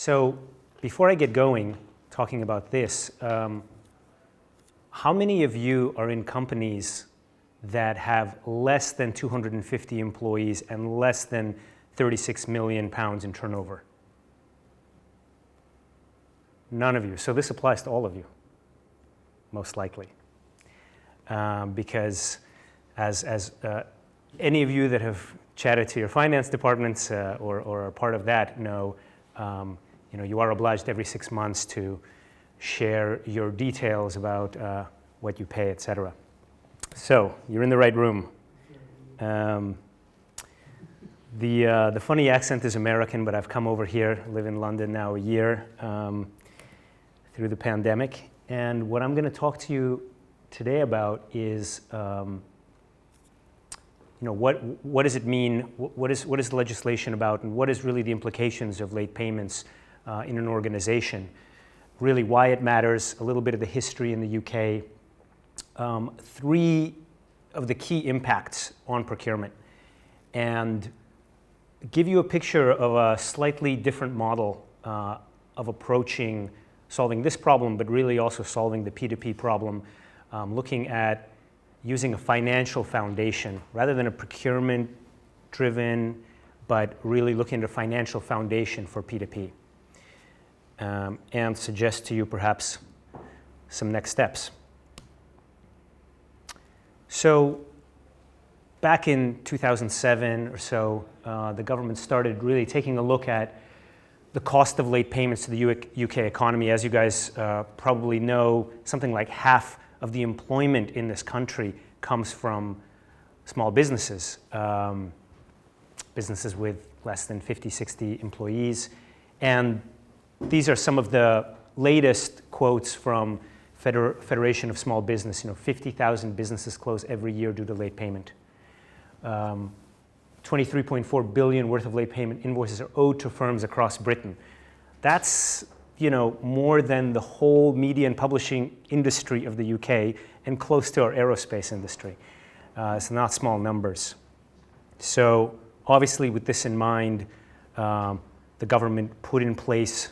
So before I get going, talking about this, how many of you are in companies that have less than 250 employees and less than 36 million pounds in turnover? None of you. So this applies to all of you, most likely. Because as any of you that have chatted to your finance departments or are part of that know, you are obliged every 6 months to share your details about what you pay, etc. So you're in the right room. The funny accent is American, but I've come over here, live in London now a year through the pandemic. And what I'm going to talk to you today about is, what does it mean? What is the legislation about, and what is really the implications of late payments in an organization? Really, why it matters. A little bit of the history in the UK. 3 of the key impacts on procurement, and give you a picture of a slightly different model of approaching solving this problem, but really also solving the P2P problem, looking at using a financial foundation rather than a procurement-driven, but really looking at a financial foundation for P2P, and suggest to you perhaps some next steps. So back in 2007 or so, the government started really taking a look at the cost of late payments to the UK economy. As you guys probably know, something like half of the employment in this country comes from small businesses, businesses with less than 50, 60 employees. And these are some of the latest quotes from Federation of Small Business. 50,000 businesses close every year due to late payment. 23.4 billion worth of late payment invoices are owed to firms across Britain. That's more than the whole media and publishing industry of the UK and close to our aerospace industry. It's not small numbers. So obviously with this in mind, the government put in place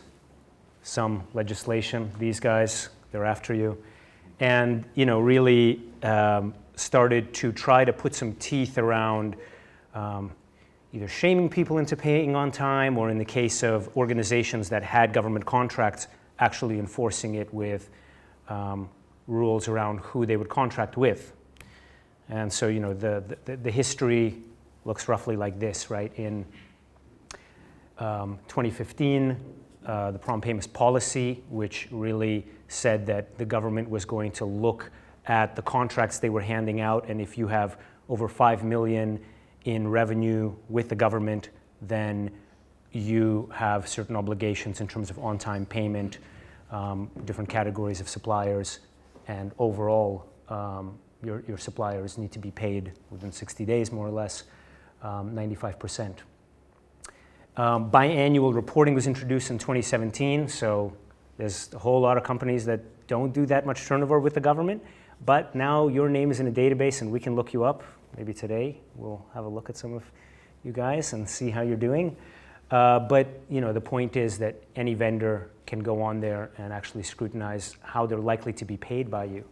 some legislation. These guys, they're after you. And really started to try to put some teeth around either shaming people into paying on time, or in the case of organizations that had government contracts, actually enforcing it with rules around who they would contract with. And so the history looks roughly like this, right? In 2015, the prompt payments policy, which really said that the government was going to look at the contracts they were handing out, and if you have over 5 million in revenue with the government, then you have certain obligations in terms of on-time payment, different categories of suppliers, and overall your suppliers need to be paid within 60 days, more or less, 95%. Biannual reporting was introduced in 2017, so there's a whole lot of companies that don't do that much turnover with the government, but now your name is in a database and we can look you up. Maybe today we'll have a look at some of you guys and see how you're doing. But the point is that any vendor can go on there and actually scrutinize how they're likely to be paid by you.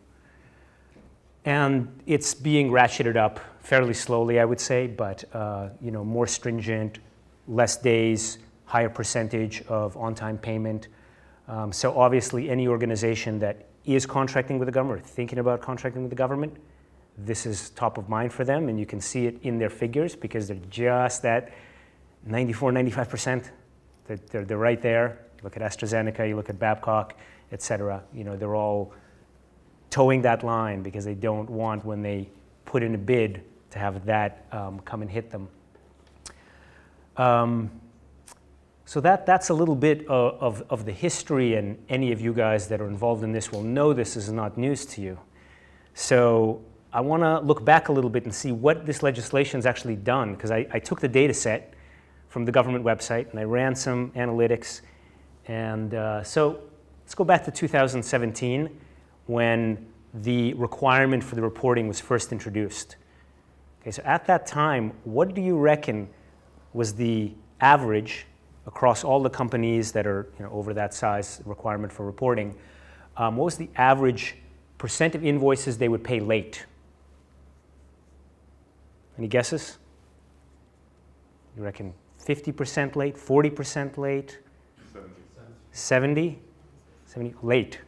And it's being ratcheted up fairly slowly, I would say, but more stringent, less days, higher percentage of on-time payment. So obviously any organization that is contracting with the government or thinking about contracting with the government, this is top of mind for them, and you can see it in their figures because they're just at 94, 95%. They're right there. You look at AstraZeneca, you look at Babcock, et cetera. They're all towing that line because they don't want, when they put in a bid, to have that come and hit them. So that's a little bit of the history, and any of you guys that are involved in this will know this is not news to you. So I want to look back a little bit and see what this legislation's actually done, because I took the data set from the government website and I ran some analytics. And so let's go back to 2017 when the requirement for the reporting was first introduced. Okay, so at that time, what do you reckon was the average across all the companies that are over that size requirement for reporting, what was the average percent of invoices they would pay late? Any guesses? You reckon 50% late, 40% late? 70? 70 late.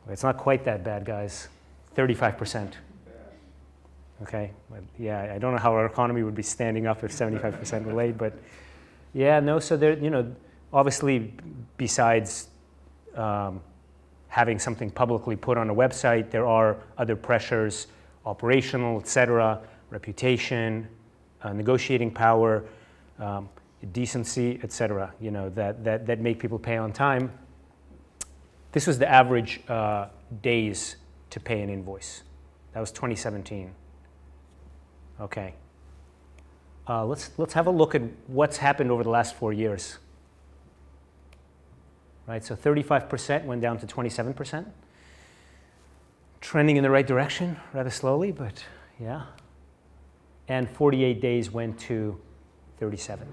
It's not quite that bad, guys. 35%. Okay, but yeah, I don't know how our economy would be standing up if 75% were late, but yeah, no. So there, obviously, besides having something publicly put on a website, there are other pressures, operational, etc., reputation, negotiating power, decency, etc. That make people pay on time. This was the average days to pay an invoice. That was 2017. Okay. Let's have a look at what's happened over the last 4 years. Right, so 35% went down to 27%. Trending in the right direction, rather slowly, but yeah. And 48 days went to 37.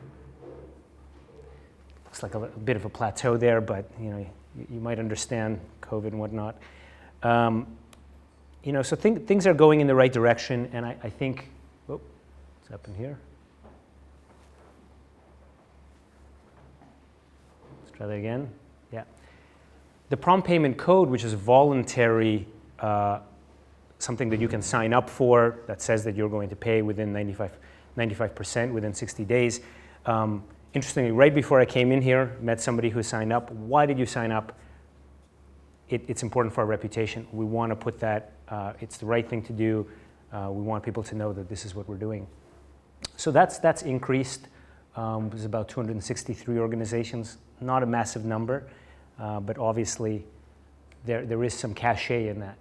Looks like a bit of a plateau there, but you might understand COVID and whatnot. So things are going in the right direction, and I think, what's happened here? Let's try that again. Yeah. The prompt payment code, which is voluntary, something that you can sign up for that says that you're going to pay within 95% within 60 days. Interestingly, right before I came in here, met somebody who signed up. Why did you sign up? It's important for our reputation. We want to put that, it's the right thing to do. We want people to know that this is what we're doing. So that's increased. There's about 263 organizations, not a massive number, but obviously there is some cachet in that.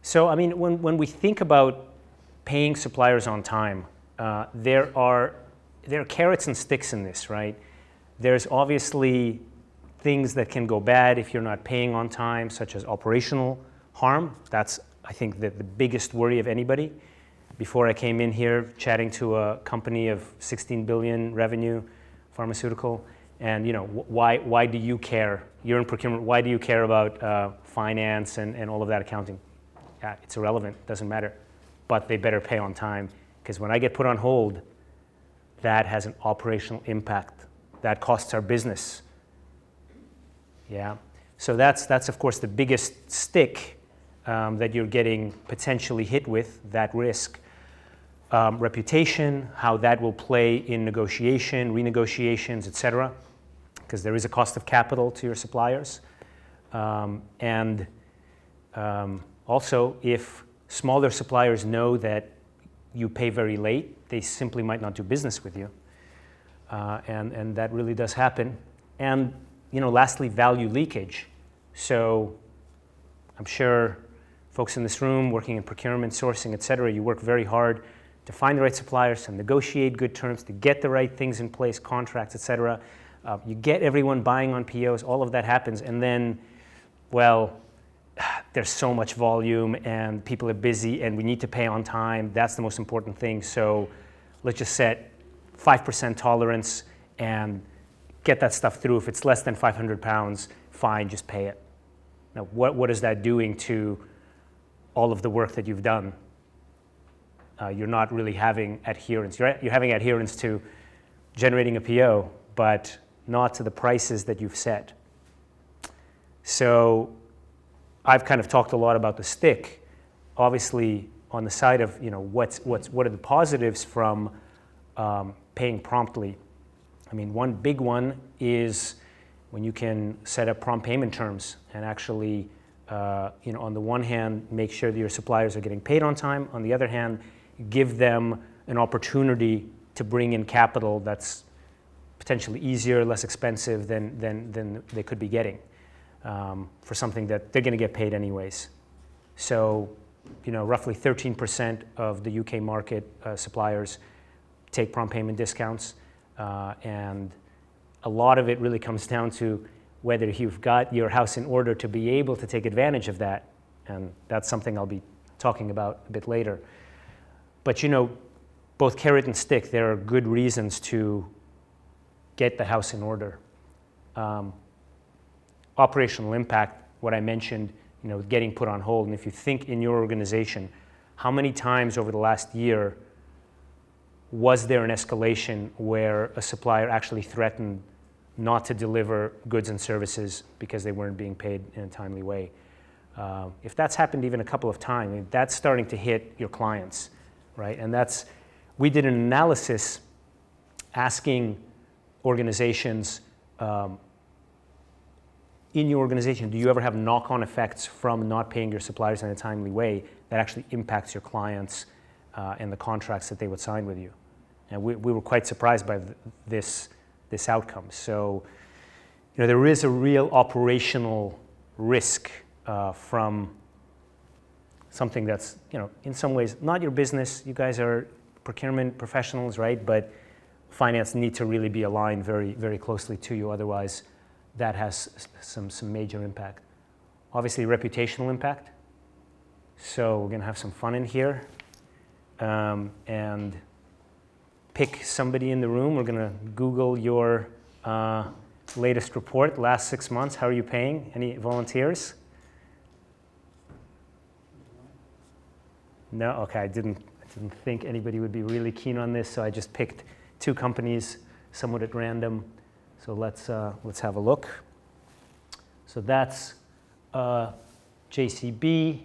So, I mean, when we think about paying suppliers on time, there are carrots and sticks in this, right? There's obviously things that can go bad if you're not paying on time, such as operational harm. That's, I think, the biggest worry of anybody. Before I came in here, chatting to a company of 16 billion revenue, pharmaceutical, and why do you care? You're in procurement. Why do you care about finance and all of that accounting? Yeah, it's irrelevant. Doesn't matter. But they better pay on time, because when I get put on hold, that has an operational impact. That costs our business. Yeah. So that's of course the biggest stick that you're getting potentially hit with, that risk. Reputation, how that will play in negotiation, renegotiations, etc., because there is a cost of capital to your suppliers. Also, if smaller suppliers know that you pay very late, they simply might not do business with you. And that really does happen. And lastly, value leakage. So I'm sure folks in this room working in procurement, sourcing, et cetera, you work very hard to find the right suppliers, to negotiate good terms, to get the right things in place, contracts, et cetera. You get everyone buying on POs, all of that happens. And then, well, there's so much volume and people are busy and we need to pay on time. That's the most important thing. So let's just set 5% tolerance and get that stuff through. If it's less than 500 pounds, fine, just pay it. Now, what is that doing to all of the work that you've done? You're not really having adherence. You're having adherence to generating a PO, but not to the prices that you've set. So I've kind of talked a lot about the stick. Obviously, on the side of what are the positives from paying promptly. I mean, one big one is when you can set up prompt payment terms and actually, on the one hand, make sure that your suppliers are getting paid on time. On the other hand, give them an opportunity to bring in capital that's potentially easier, less expensive than they could be getting for something that they're going to get paid anyways. So, roughly 13% of the UK market suppliers take prompt payment discounts, and a lot of it really comes down to whether you've got your house in order to be able to take advantage of that, and that's something I'll be talking about a bit later. But both carrot and stick, there are good reasons to get the house in order. Operational impact, what I mentioned, getting put on hold. And if you think in your organization, how many times over the last year was there an escalation where a supplier actually threatened not to deliver goods and services because they weren't being paid in a timely way? If that's happened even a couple of times, that's starting to hit your clients, right? And we did an analysis asking organizations, in your organization, do you ever have knock-on effects from not paying your suppliers in a timely way that actually impacts your clients and the contracts that they would sign with you? And we were quite surprised by this outcome. So, there is a real operational risk from something that's, in some ways not your business. You guys are procurement professionals, right? But finance need to really be aligned very, very closely to you. Otherwise, that has some major impact. Obviously, reputational impact. So we're going to have some fun in here and pick somebody in the room. We're going to Google your latest report, last 6 months. How are you paying? Any volunteers? No? Okay, I didn't think anybody would be really keen on this, so I just picked 2 companies somewhat at random. So let's have a look. So that's JCB,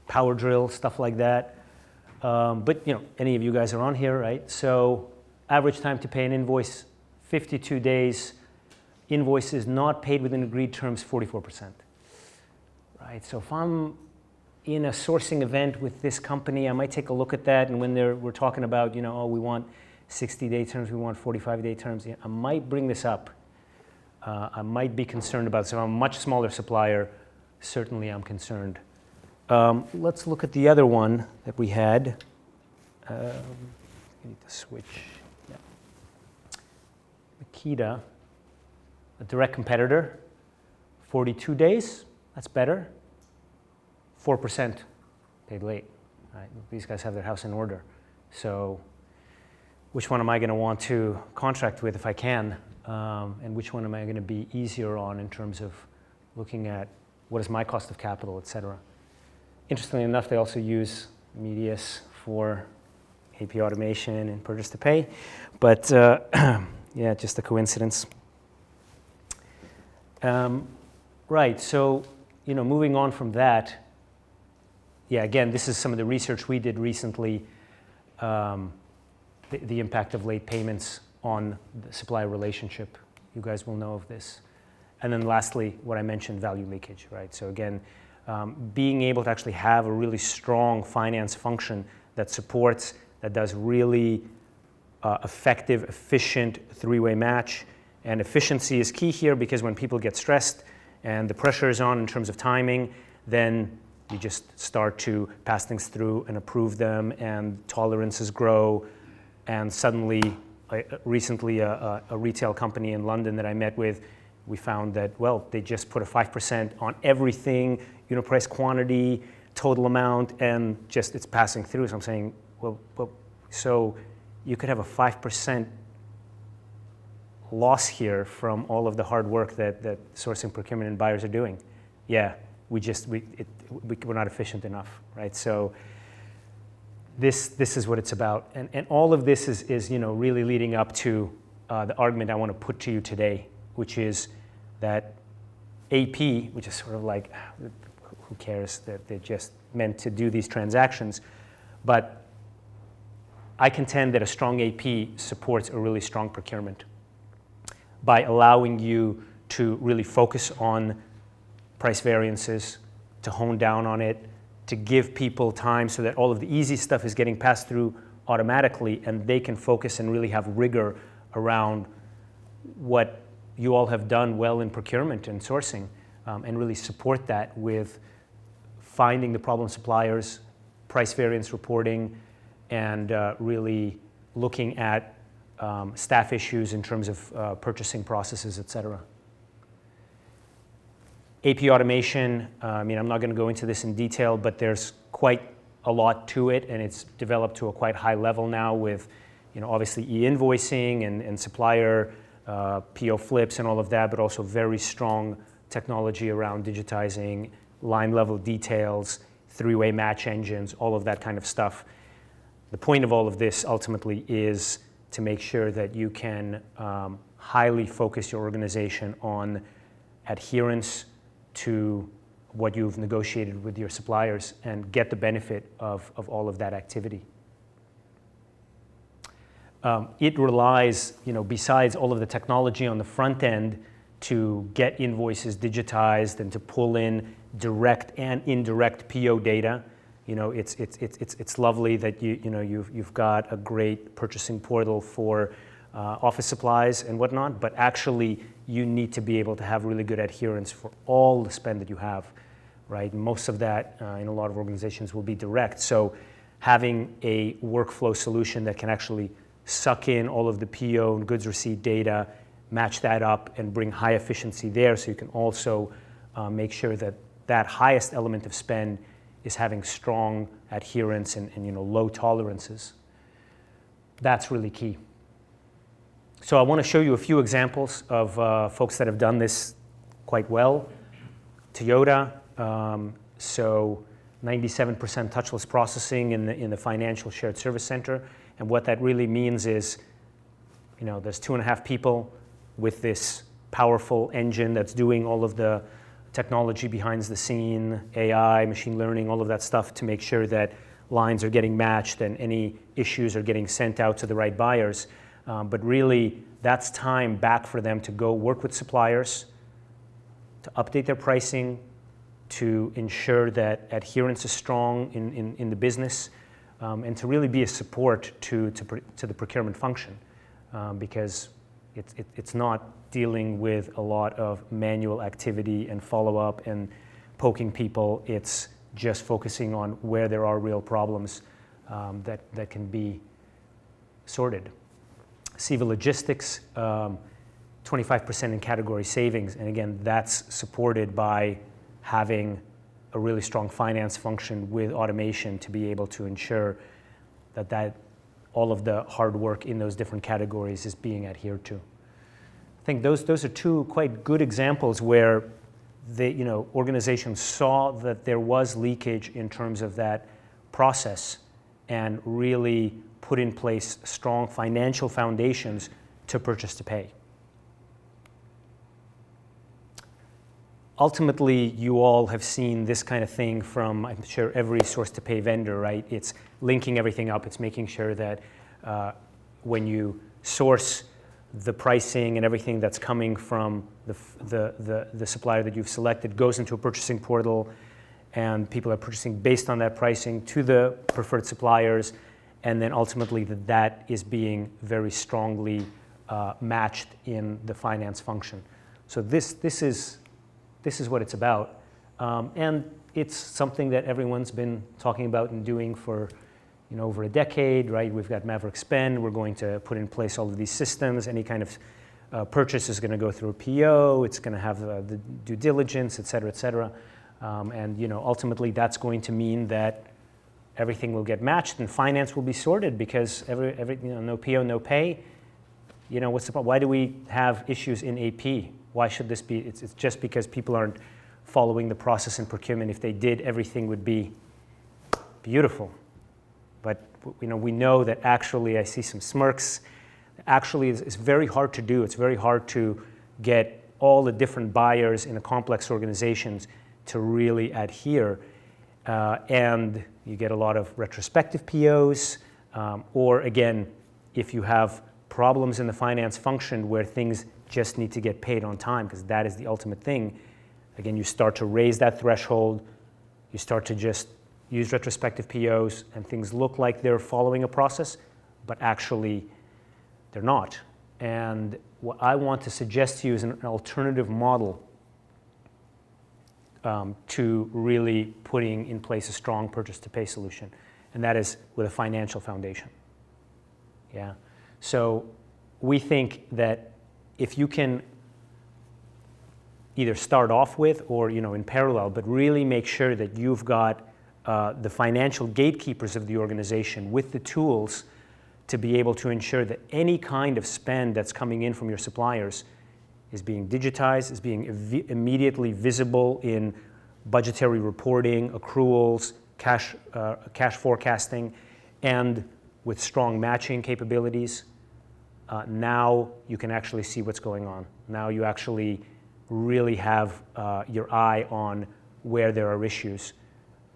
Power Drill, stuff like that. But any of you guys are on here, right? So average time to pay an invoice, 52 days. Invoices not paid within agreed terms, 44%. Right. So if I'm in a sourcing event with this company, I might take a look at that. And when we're talking about, we want 60-day terms, we want 45-day terms, I might bring this up. I might be concerned about this. If I'm a much smaller supplier, certainly I'm concerned. Let's look at the other one that we had. I need to switch. Yeah. Makita, a direct competitor, 42 days, that's better. 4% paid late. Right? These guys have their house in order. So which one am I going to want to contract with if I can? And which one am I going to be easier on in terms of looking at what is my cost of capital, et cetera. Interestingly enough, they also use Medius for AP automation and purchase to pay. But yeah, just a coincidence. Right, so moving on from that, yeah, again, this is some of the research we did recently, the impact of late payments on the supplier relationship. You guys will know of this. And then lastly, what I mentioned, value leakage, right? So again, being able to actually have a really strong finance function that supports, that does really effective, efficient three-way match. And efficiency is key here because when people get stressed and the pressure is on in terms of timing, then you just start to pass things through and approve them, and tolerances grow. And suddenly, recently, a retail company in London that I met with, we found that, well, they just put a 5% on everything, unit price, quantity, total amount, and just it's passing through. So I'm saying, well, so you could have a 5% loss here from all of the hard work that sourcing, procurement, and buyers are doing. Yeah, we're not efficient enough, right? So this is what it's about, and all of this is really leading up to the argument I want to put to you today, which is that AP, which is sort of like, who cares that they're just meant to do these transactions, but I contend that a strong AP supports a really strong procurement by allowing you to really focus on price variances, to hone down on it, to give people time so that all of the easy stuff is getting passed through automatically and they can focus and really have rigor around what you all have done well in procurement and sourcing, and really support that with finding the problem suppliers, price variance reporting, and really looking at staff issues in terms of purchasing processes, et cetera. AP automation, I'm not going to go into this in detail, but there's quite a lot to it, and it's developed to a quite high level now with, obviously e-invoicing and supplier PO flips and all of that, but also very strong technology around digitizing line level details, three-way match engines, all of that kind of stuff. The point of all of this ultimately is to make sure that you can highly focus your organization on adherence to what you've negotiated with your suppliers and get the benefit of all of that activity. It relies, besides all of the technology on the front end to get invoices digitized and to pull in direct and indirect PO data. It's lovely that you've got a great purchasing portal for office supplies and whatnot, but actually you need to be able to have really good adherence for all the spend that you have, right? Most of that in a lot of organizations will be direct. So having a workflow solution that can actually suck in all of the PO and goods receipt data, match that up and bring high efficiency there, so you can also make sure that that highest element of spend is having strong adherence and low tolerances. That's really key. So I want to show you a few examples of folks that have done this quite well. Toyota, so 97% touchless processing in the financial shared service center. And what that really means is, there's 2.5 people with this powerful engine that's doing all of the technology behind the scene, AI, machine learning, all of that stuff to make sure that lines are getting matched and any issues are getting sent out to the right buyers. But really, that's time back for them to go work with suppliers, to update their pricing, to ensure that adherence is strong in the business, and to really be a support to the procurement function, because it's not dealing with a lot of manual activity and follow-up and poking people. It's just focusing on where there are real problems that can be sorted. Siva Logistics, 25% in category savings, and again, that's supported by having a really strong finance function with automation to be able to ensure that all of the hard work in those different categories is being adhered to. I think those are two quite good examples where the organizations saw that there was leakage in terms of that process and really put in place strong financial foundations to purchase to pay. Ultimately, you all have seen this kind of thing from, I'm sure, every source-to-pay vendor, right? It's linking everything up. It's making sure that when you source the pricing and everything that's coming from the supplier that you've selected goes into a purchasing portal, and people are purchasing based on that pricing to the preferred suppliers, and then ultimately that is being very strongly matched in the finance function. So this is what it's about. And it's something that everyone's been talking about and doing for over a decade, right? We've got Maverick Spend. We're going to put in place all of these systems. Any kind of purchase is going to go through a PO. It's going to have the due diligence, et cetera, et cetera. And ultimately that's going to mean that everything will get matched and finance will be sorted, because every no PO, no pay. What's the problem? Why do we have issues in AP? Why should this be? It's just because people aren't following the process in procurement. If they did, everything would be beautiful. But we know that actually, I see some smirks. Actually, it's very hard to do. It's very hard to get all the different buyers in a complex organizations to really adhere. And you get a lot of retrospective POs, or again, if you have problems in the finance function where things just need to get paid on time, because that is the ultimate thing. Again, you start to raise that threshold, you start to just use retrospective POs, and things look like they're following a process, but actually they're not. And what I want to suggest to you is an alternative model to really putting in place a strong purchase-to-pay solution, and that is with a financial foundation. Yeah. So we think that if you can either start off with or in parallel, but really make sure that you've got the financial gatekeepers of the organization with the tools to be able to ensure that any kind of spend that's coming in from your suppliers is being digitized, is being immediately visible in budgetary reporting, accruals, cash forecasting, and with strong matching capabilities. Now you can actually see what's going on. Now you actually really have your eye on where there are issues.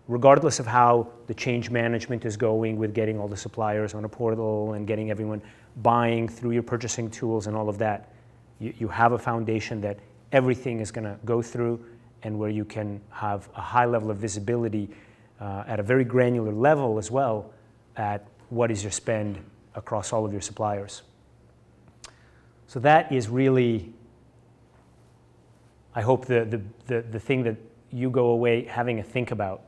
Regardless of how the change management is going with getting all the suppliers on a portal and getting everyone buying through your purchasing tools and all of that, you have a foundation that everything is going to go through, and where you can have a high level of visibility at a very granular level as well at what is your spend across all of your suppliers. So that is really, I hope, the thing that you go away having a think about.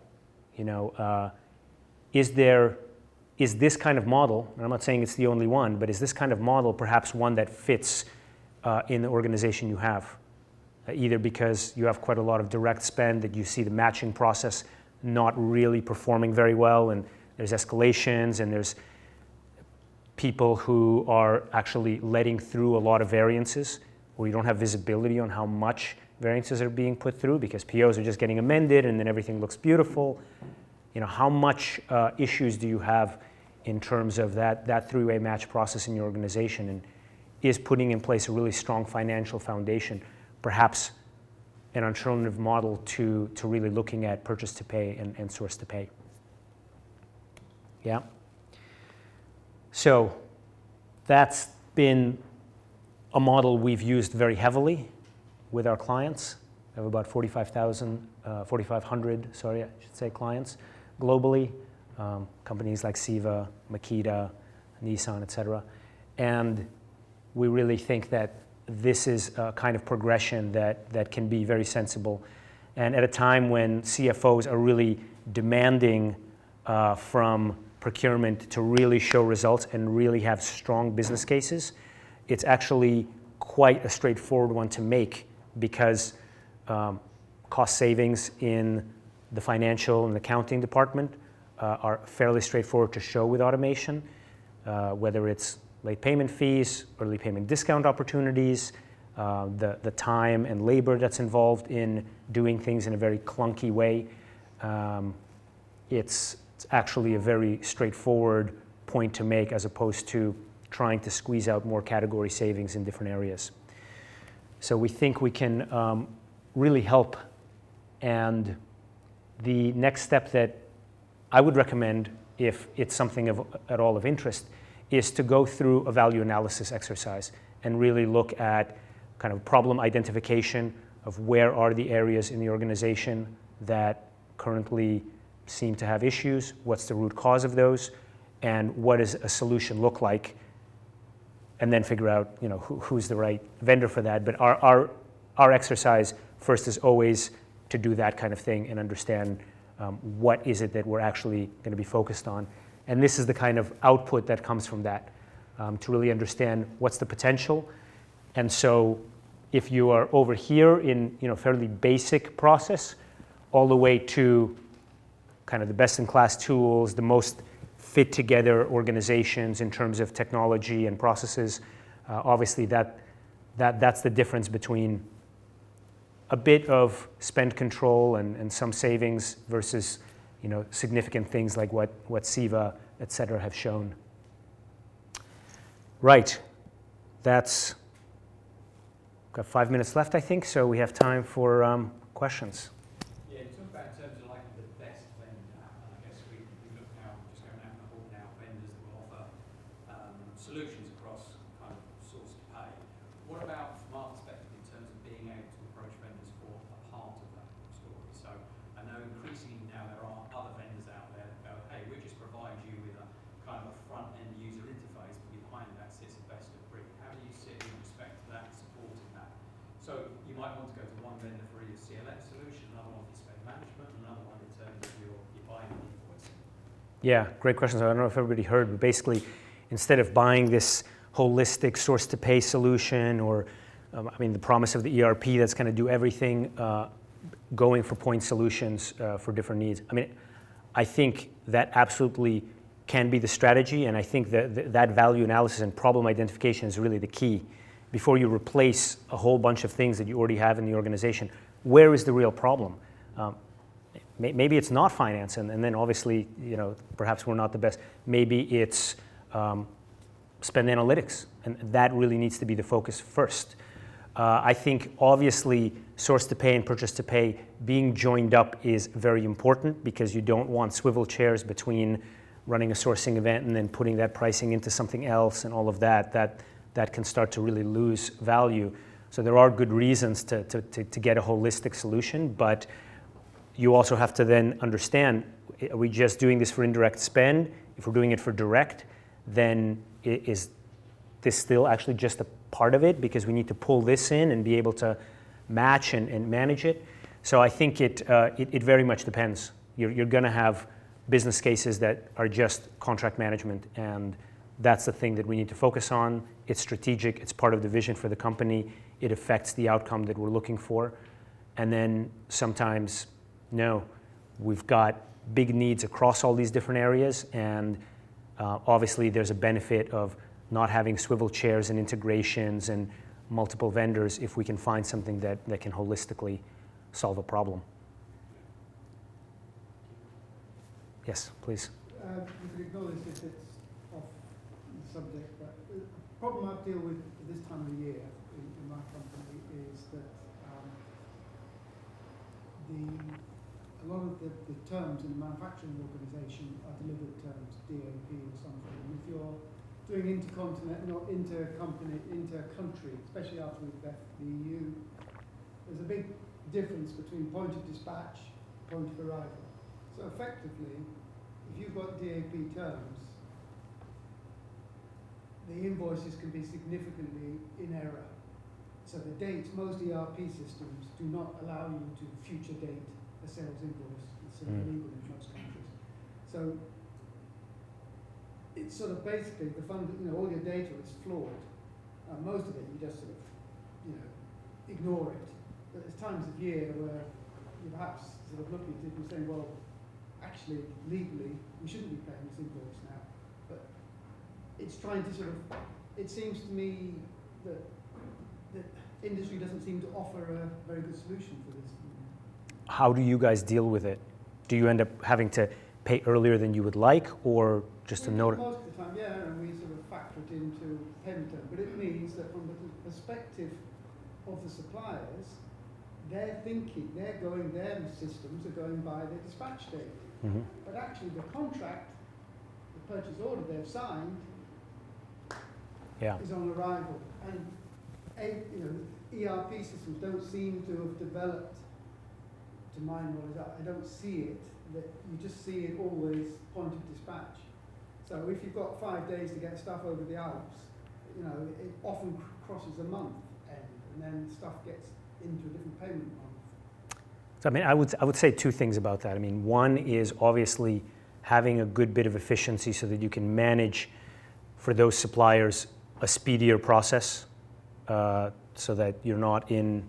Is this kind of model, and I'm not saying it's the only one, but is this kind of model perhaps one that fits in the organization you have? Either because you have quite a lot of direct spend that you see the matching process not really performing very well, and there's escalations, and there's people who are actually letting through a lot of variances, where you don't have visibility on how much variances are being put through because POs are just getting amended and then everything looks beautiful. How much issues do you have in terms of that three-way match process in your organization, and is putting in place a really strong financial foundation, perhaps an alternative model to really looking at purchase to pay and source to pay. Yeah. So that's been a model we've used very heavily with our clients. We have about 4,500, clients globally, companies like Siva, Makita, Nissan, et cetera. And we really think that this is a kind of progression that can be very sensible. And at a time when CFOs are really demanding from procurement to really show results and really have strong business cases, it's actually quite a straightforward one to make, because cost savings in the financial and accounting department are fairly straightforward to show with automation, whether it's late payment fees, early payment discount opportunities, the time and labor that's involved in doing things in a very clunky way. It's actually a very straightforward point to make, as opposed to trying to squeeze out more category savings in different areas. So we think we can really help. And the next step that I would recommend, if it's something at all of interest, is to go through a value analysis exercise and really look at kind of problem identification of where are the areas in the organization that currently seem to have issues, what's the root cause of those, and what does a solution look like, and then figure out who's the right vendor for that. But our exercise first is always to do that kind of thing and understand what is it that we're actually going to be focused on. And this is the kind of output that comes from that, to really understand what's the potential. And so if you are over here in fairly basic process, all the way to kind of the best-in-class tools, the most fit-together organizations in terms of technology and processes, obviously that's the difference between a bit of spend control and some savings versus significant things like what Siva, et cetera, have shown. Right, that's got 5 minutes left, I think, so we have time for questions. Yeah, talk about in terms of like the best vendor. I guess we look now, just going out in the hall now, vendors that will offer solutions across kind of source to pay. What about from our perspective in terms of being able to approach vendors for a part of that story? So I know increasingly now there are other vendors out there that go, hey, we just provide you with a kind of a front-end user interface, but behind that sits a best of breed. How do you sit in respect to that, supporting that? So you might want to go to one vendor for your CLM solution, another one for spend management, another one in terms of your buying and invoicing. Yeah, great question. So I don't know if everybody heard, but basically, instead of buying this holistic source-to-pay solution, or the promise of the ERP that's going to do everything, going for point solutions for different needs. I think that absolutely can be the strategy, and I think that value analysis and problem identification is really the key. Before you replace a whole bunch of things that you already have in the organization, where is the real problem? Maybe it's not finance, and then obviously, perhaps we're not the best. Maybe it's spend analytics, and that really needs to be the focus first. I think obviously source to pay and purchase to pay being joined up is very important, because you don't want swivel chairs between running a sourcing event and then putting that pricing into something else and all of that. That can start to really lose value. So there are good reasons to get a holistic solution, but you also have to then understand, are we just doing this for indirect spend? If we're doing it for direct, then is this still actually just a part of it, because we need to pull this in and be able to match and manage it? So I think it very much depends. You're going to have business cases that are just contract management, and that's the thing that we need to focus on. It's strategic, it's part of the vision for the company, it affects the outcome that we're looking for. And then sometimes, no, we've got big needs across all these different areas, and obviously there's a benefit of not having swivel chairs and integrations and multiple vendors if we can find something that can holistically solve a problem. Yes, please. You could acknowledge if it's off the subject, but the problem I deal with this time of the year in my company is that a lot of the terms in the manufacturing organisation are delivered terms, DAP or something. And if you're doing intercontinental, inter-country, especially after we've left the EU, there's a big difference between point of dispatch, point of arrival. So effectively, if you've got DAP terms, the invoices can be significantly in error. So the dates, most ERP systems do not allow you to future date a sales invoice. It's illegal in most countries. So it's sort of basically all your data is flawed. Most of it you just sort of, ignore it. But there's times of year where you perhaps sort of look at it and say, well, actually, legally, we shouldn't be paying this invoice now. But it's trying to it seems to me that the industry doesn't seem to offer a very good solution for this. How do you guys deal with it? Do you end up having to pay earlier than you would like, or just a note? Most of the time, yeah, and we sort of factor it into payment term. But it means that from the perspective of the suppliers, they're thinking, their systems are going by the dispatch date. Mm-hmm. But actually the contract, the purchase order they've signed is on arrival. And ERP systems don't seem to have developed, to my knowledge, I don't see it, that you just see it always point of dispatch. So if you've got 5 days to get stuff over the Alps, it often crosses a month end, and then stuff gets into a different payment month. So I would say two things about that. One is obviously having a good bit of efficiency so that you can manage for those suppliers a speedier process, so that you're not in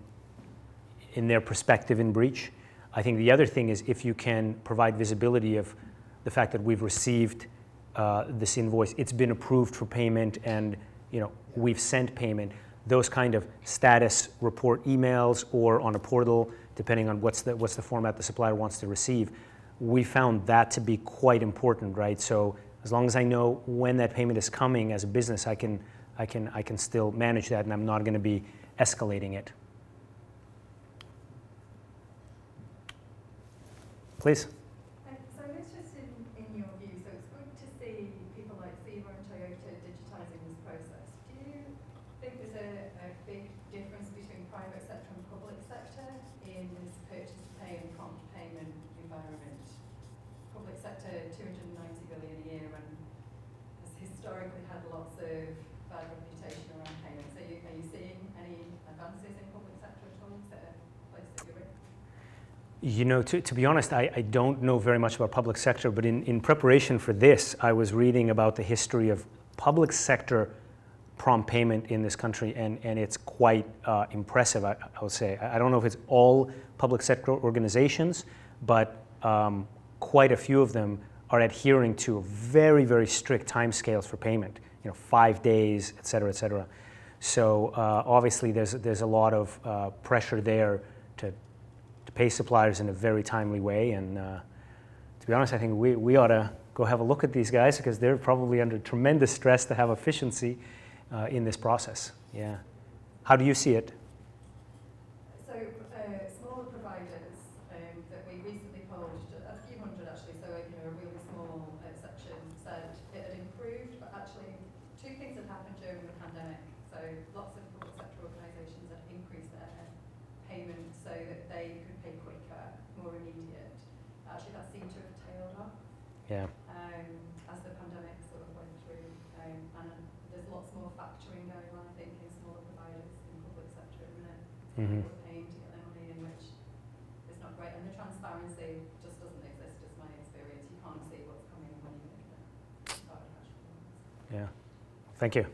their perspective in breach. I think the other thing is if you can provide visibility of the fact that we've received this invoice, it's been approved for payment, and we've sent payment. Those kind of status report emails or on a portal, depending on what's the format the supplier wants to receive, we found that to be quite important, right? So as long as I know when that payment is coming as a business, I can still manage that, and I'm not going to be escalating it. Please. So I'm interested in your view. So it's good to see people like Siva and Toyota digitising this process. Do you think there's a big difference between private sector and public sector in this purchase to pay and prompt payment environment? Public sector, 290 billion a year, and has historically had lots of bad reputation around payments. Are you seeing any advances in public sector at all? Is that a place that you're in? To be honest, I don't know very much about public sector, but in preparation for this, I was reading about the history of public sector prompt payment in this country, and it's quite impressive, I would say. I don't know if it's all public sector organizations, but quite a few of them are adhering to very, very strict timescales for payment, 5 days, et cetera, et cetera. So obviously there's a lot of pressure there to pay suppliers in a very timely way. And to be honest, I think we ought to go have a look at these guys because they're probably under tremendous stress to have efficiency in this process. Yeah. How do you see it? So smaller providers that we recently polled, a few hundred actually, so a really small section said it had improved, but actually two things had happened during the pandemic. So lots of public sector organisations had increased their payments so that they could pay quicker, more immediate. Actually, that seemed to have tailed off. Yeah. As the pandemic sort of went through, and there's lots more factoring going on, I think, in smaller providers in public sector at the minute. Mm-hmm. People are paying to get their money in, which is not great. And the transparency just doesn't exist, is my experience. You can't see what's coming when you make the card cash payments. Yeah. Thank you.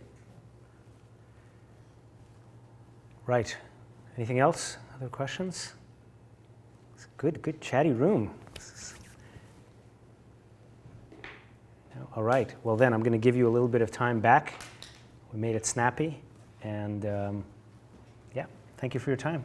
Right. Anything else? Other questions? It's a good chatty room. All right. Well, then I'm going to give you a little bit of time back. We made it snappy. And yeah, thank you for your time.